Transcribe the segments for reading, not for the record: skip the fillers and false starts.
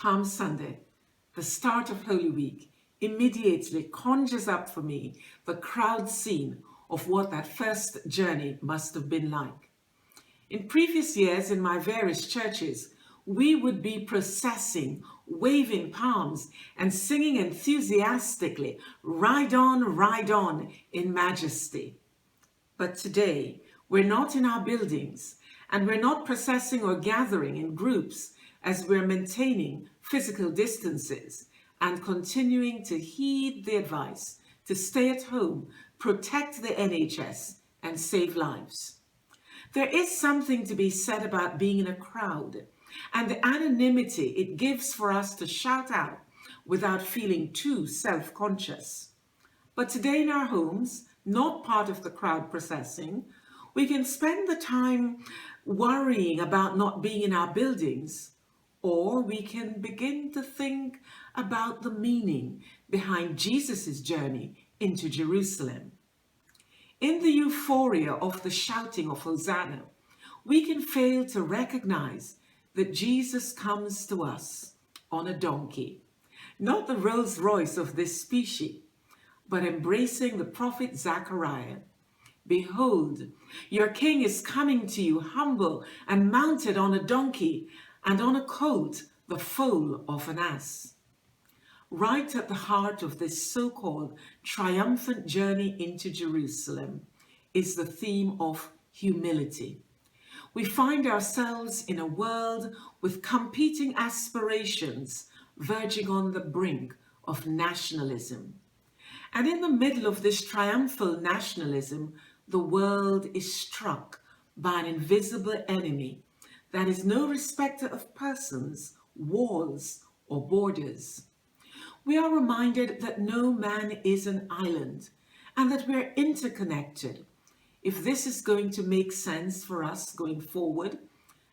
Palm Sunday, the start of Holy Week, immediately conjures up for me the crowd scene of what that first journey must have been like. In previous years in my various churches, we would be processing, waving palms and singing enthusiastically, ride on in majesty. But today, we're not in our buildings and we're not processing or gathering in groups as we're maintaining physical distances and continuing to heed the advice to stay at home, protect the NHS, and save lives. There is something to be said about being in a crowd and the anonymity it gives for us to shout out without feeling too self-conscious. But today in our homes, not part of the crowd processing, we can spend the time worrying about not being in our buildings, or we can begin to think about the meaning behind Jesus' journey into Jerusalem. In the euphoria of the shouting of Hosanna, we can fail to recognize that Jesus comes to us on a donkey, not the Rolls Royce of this species, but embracing the prophet Zechariah. Behold, your king is coming to you humble and mounted on a donkey and on a colt, the foal of an ass. Right at the heart of this so-called triumphant journey into Jerusalem is the theme of humility. We find ourselves in a world with competing aspirations verging on the brink of nationalism. And in the middle of this triumphal nationalism, the world is struck by an invisible enemy that is no respecter of persons, walls, or borders. We are reminded that no man is an island and that we're interconnected. If this is going to make sense for us going forward,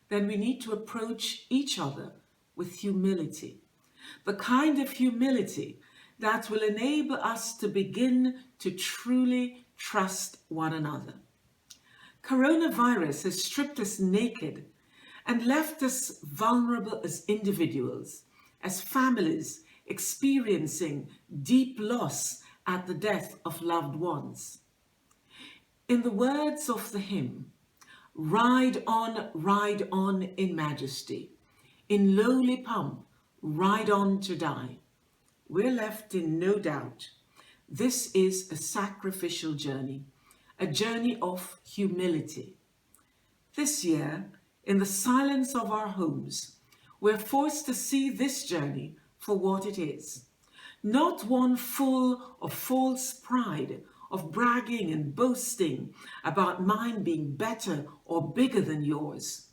then we need to approach each other with humility. The kind of humility that will enable us to begin to truly trust one another. Coronavirus has stripped us naked and left us vulnerable as individuals, as families experiencing deep loss at the death of loved ones. In the words of the hymn, ride on in majesty, in lowly pomp, ride on to die. We're left in no doubt. This is a sacrificial journey, a journey of humility. This year, in the silence of our homes, we're forced to see this journey for what it is. Not one full of false pride, of bragging and boasting about mine being better or bigger than yours,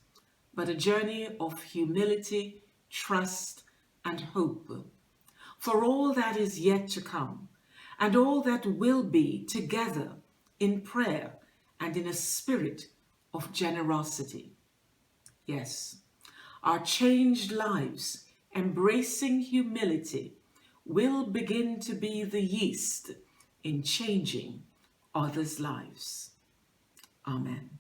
but a journey of humility, trust, and hope for all that is yet to come and all that will be, together in prayer and in a spirit of generosity. Yes, our changed lives, embracing humility, will begin to be the yeast in changing others' lives. Amen.